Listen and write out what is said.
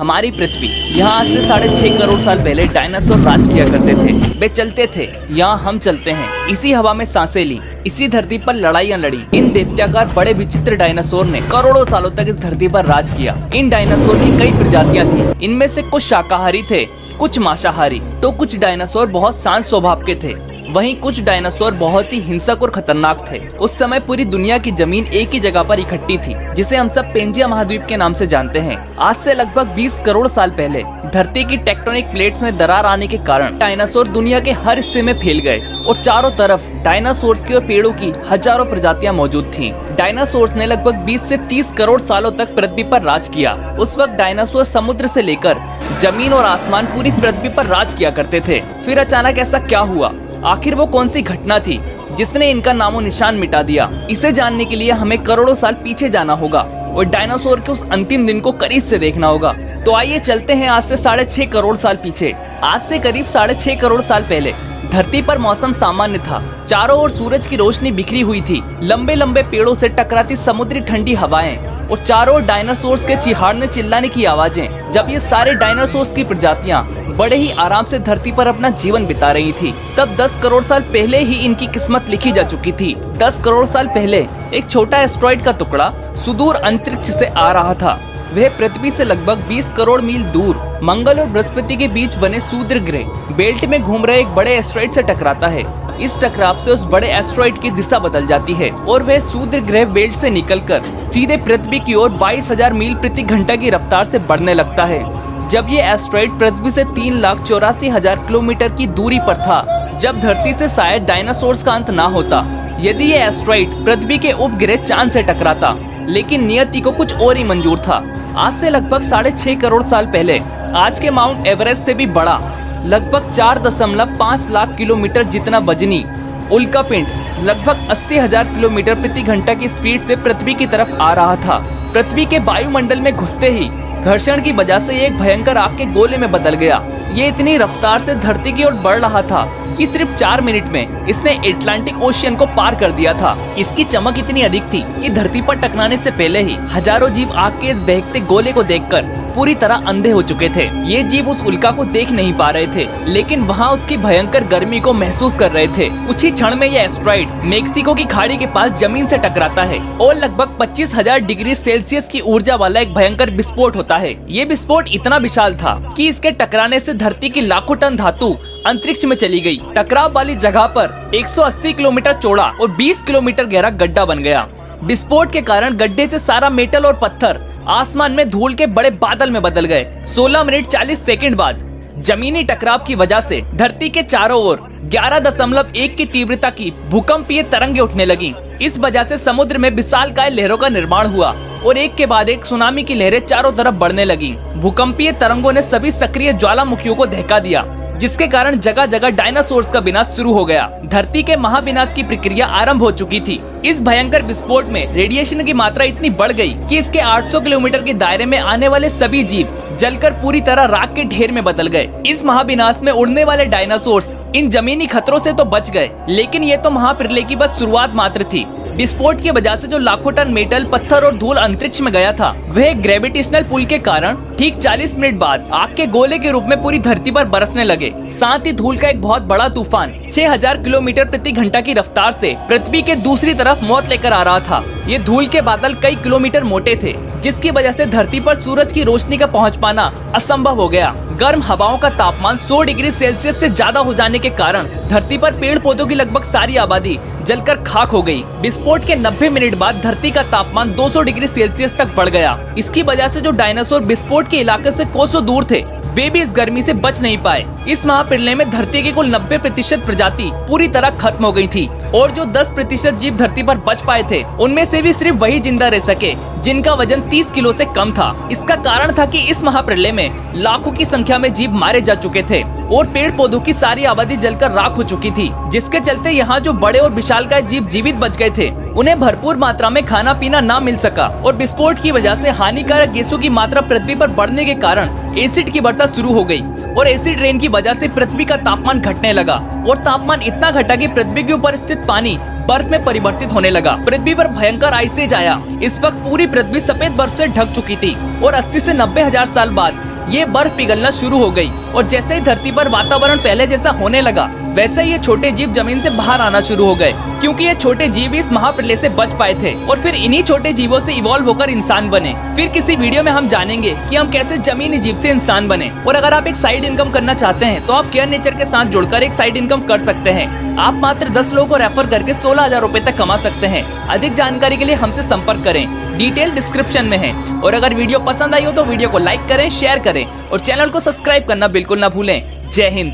हमारी पृथ्वी। यहाँ आज से 6.5 करोड़ साल पहले डायनासोर राज किया करते थे। वे चलते थे, यहाँ हम चलते हैं। इसी हवा में सांसें ली, इसी धरती पर लड़ाइयाँ लड़ी। इन दैत्याकार बड़े विचित्र डायनासोर ने करोड़ों सालों तक इस धरती पर राज किया। इन डायनासोर की कई प्रजातियाँ थी। इनमें से कुछ शाकाहारी थे, कुछ मांसाहारी, तो कुछ डायनासोर बहुत शांत स्वभाव के थे। वहीं कुछ डायनासोर बहुत ही हिंसक और खतरनाक थे। उस समय पूरी दुनिया की जमीन एक ही जगह पर इकट्ठी थी, जिसे हम सब पेंजिया महाद्वीप के नाम से जानते हैं। आज से लगभग 20 करोड़ साल पहले धरती की टेक्टोनिक प्लेट्स में दरार आने के कारण डायनासोर दुनिया के हर हिस्से में फैल गए और चारों तरफ डायनासोर्स की और पेड़ों की हजारों प्रजातियां मौजूद थीं। डायनासोर्स ने लगभग 20 से 30 करोड़ सालों तक पृथ्वी पर राज किया। उस वक्त डायनासोर समुद्र से लेकर जमीन और आसमान पूरी पृथ्वी पर राज किया करते थे। फिर अचानक ऐसा क्या हुआ? आखिर वो कौन सी घटना थी जिसने इनका नामो निशान मिटा दिया? इसे जानने के लिए हमें करोड़ों साल पीछे जाना होगा और डायनासोर के उस अंतिम दिन को करीब से देखना होगा। तो आइए चलते हैं आज से 6.5 करोड़ साल पीछे। आज से करीब 6.5 करोड़ साल पहले धरती पर मौसम सामान्य था। चारों ओर सूरज की रोशनी बिखरी हुई थी। लंबे लंबे पेड़ों से टकराती समुद्री ठंडी हवाएं और चारों ओर डायनासोर्स के चिहाड़ने चिल्लाने की आवाजें। जब ये सारे डायनासोर्स की प्रजातियां बड़े ही आराम से धरती पर अपना जीवन बिता रही थी, तब 10 करोड़ साल पहले ही इनकी किस्मत लिखी जा चुकी थी। 10 करोड़ साल पहले एक छोटा एस्टेरॉइड का टुकड़ा सुदूर अंतरिक्ष से आ रहा था। वह पृथ्वी से लगभग 20 करोड़ मील दूर मंगल और बृहस्पति के बीच बने सूर्य ग्रह बेल्ट में घूम रहे एक बड़े एस्टेरॉइड से टकराता है। इस टकराव से उस बड़े एस्टेरॉइड की दिशा बदल जाती है और वह सूर्य ग्रह बेल्ट से निकलकर सीधे पृथ्वी की ओर 22,000 मील प्रति घंटा की रफ्तार से बढ़ने लगता है। जब ये एस्टेरॉइड पृथ्वी से 3,84,000 किलोमीटर की दूरी पर था, जब धरती से शायद डायनासोर्स का अंत ना होता यदि ये एस्टेरॉइड पृथ्वी के उपग्रह चांद से टकराता। लेकिन नियति को कुछ और ही मंजूर था। आज से लगभग 6.5 करोड़ साल पहले आज के माउंट एवरेस्ट से भी बड़ा, लगभग 4.5 लाख किलोमीटर जितना वजनी उल्कापिंड लगभग 80,000 किलोमीटर प्रति घंटा की स्पीड से पृथ्वी की तरफ आ रहा था। पृथ्वी के वायुमंडल में घुसते ही घर्षण की वजह से एक भयंकर आग के गोले में बदल गया। ये इतनी रफ्तार से धरती की ओर बढ़ रहा था कि सिर्फ 4 मिनट में इसने एटलांटिक ओशियन को पार कर दिया था। इसकी चमक इतनी अधिक थी कि धरती पर टकराने से पहले ही हजारों जीव आग के इस दहकते गोले को देखकर पूरी तरह अंधे हो चुके थे। ये जीव उस उल्का को देख नहीं पा रहे थे, लेकिन वहाँ उसकी भयंकर गर्मी को महसूस कर रहे थे। कुछ ही क्षण में यह एस्टेरॉइड मेक्सिको की खाड़ी के पास जमीन से टकराता है और लगभग 25,000 डिग्री सेल्सियस की ऊर्जा वाला एक भयंकर विस्फोट होता है। ये विस्फोट इतना विशाल था कि इसके टकराने से धरती की लाखों टन धातु अंतरिक्ष में चली गई। टकराव वाली जगह पर 180 किलोमीटर चौड़ा और 20 किलोमीटर गहरा गड्ढा बन गया। विस्फोट के कारण गड्ढे से सारा मेटल और पत्थर आसमान में धूल के बड़े बादल में बदल गए। 16 मिनट 40 सेकंड बाद जमीनी टकराव की वजह से धरती के चारों ओर 11.1 की तीव्रता की भूकंपीय तरंगें उठने लगी। इस वजह से समुद्र में विशालकाय लहरों का निर्माण हुआ और एक के बाद एक सुनामी की लहरें चारों तरफ बढ़ने लगी। भूकंपीय तरंगों ने सभी सक्रिय ज्वालामुखियों को दहका दिया, जिसके कारण जगह जगह डायनासोर्स का विनाश शुरू हो गया। धरती के महाविनाश की प्रक्रिया आरंभ हो चुकी थी। इस भयंकर विस्फोट में रेडिएशन की मात्रा इतनी बढ़ गई कि इसके 800 किलोमीटर के दायरे में आने वाले सभी जीव जलकर पूरी तरह राख के ढेर में बदल गए। इस महाविनाश में उड़ने वाले डायनासोर्स इन जमीनी खतरों से तो बच गए, लेकिन ये तो महाप्रलय की बस शुरुआत मात्र थी। विस्फोट की वजह से जो लाखों टन मेटल, पत्थर और धूल अंतरिक्ष में गया था, वह ग्रेविटेशनल पुल के कारण ठीक 40 मिनट बाद आग के गोले के रूप में पूरी धरती पर बरसने लगे। साथ ही धूल का एक बहुत बड़ा तूफान 6,000 किलोमीटर प्रति घंटा की रफ्तार से पृथ्वी के दूसरी तरफ मौत लेकर आ रहा था। ये धूल के बादल कई किलोमीटर मोटे थे, जिसकी वजह से धरती पर सूरज की रोशनी का पहुंच पाना असंभव हो गया। गर्म हवाओं का तापमान 100 डिग्री सेल्सियस से ज्यादा हो जाने के कारण धरती पर पेड़ पौधों की लगभग सारी आबादी जलकर खाक हो गई। विस्फोट के 90 मिनट बाद धरती का तापमान 200 डिग्री सेल्सियस तक बढ़ गया। इसकी वजह से जो डायनासोर विस्फोट के इलाके से कोसों दूर थे, वे भी इस गर्मी से बच नहीं पाए। इस महाप्रलय में धरती की कुल 90% प्रजाति पूरी तरह खत्म हो गई थी और जो 10% जीव धरती पर बच पाए थे, उनमें से भी सिर्फ वही जिंदा रह सके जिनका वजन 30 किलो से कम था। इसका कारण था कि इस महाप्रलय में लाखों की संख्या में जीव मारे जा चुके थे और पेड़ पौधों की सारी आबादी जलकर राख हो चुकी थी, जिसके चलते यहाँ जो बड़े और विशालकाय जीव जीवित बच गए थे, उन्हें भरपूर मात्रा में खाना पीना ना मिल सका और विस्फोट की वजह से हानिकारक गैसों की मात्रा पृथ्वी पर बढ़ने के कारण एसिड की वर्षा शुरू हो गई और एसिड रेन की वजह से पृथ्वी का तापमान घटने लगा और तापमान इतना घटा कि पृथ्वी के ऊपर स्थित पानी बर्फ में परिवर्तित होने लगा। पृथ्वी पर भयंकर आइस एज आया। इस वक्त पूरी पृथ्वी सफेद बर्फ से ढक चुकी थी और 80 से 90 हजार साल बाद ये बर्फ पिघलना शुरू हो गई और जैसे ही धरती पर वातावरण पहले जैसा होने लगा, वैसे ही ये छोटे जीव जमीन से बाहर आना शुरू हो गए, क्योंकि ये छोटे जीव इस महाप्रलय से बच पाए थे और फिर इन्हीं छोटे जीवों से इवॉल्व होकर इंसान बने। फिर किसी वीडियो में हम जानेंगे कि हम कैसे जमीनी जीव से इंसान बने। और अगर आप एक साइड इनकम करना चाहते हैं तो आप केयर नेचर के साथ जुड़कर एक साइड इनकम कर सकते हैं। आप मात्र 10 लोगों को रेफर करके 16,000 रुपए तक कमा सकते हैं। अधिक जानकारी के लिए हमसे संपर्क करें, डिटेल डिस्क्रिप्शन में है। और अगर वीडियो पसंद आई हो तो वीडियो को लाइक करें, शेयर करें और चैनल को सब्सक्राइब करना बिल्कुल ना भूलें। जय हिंद।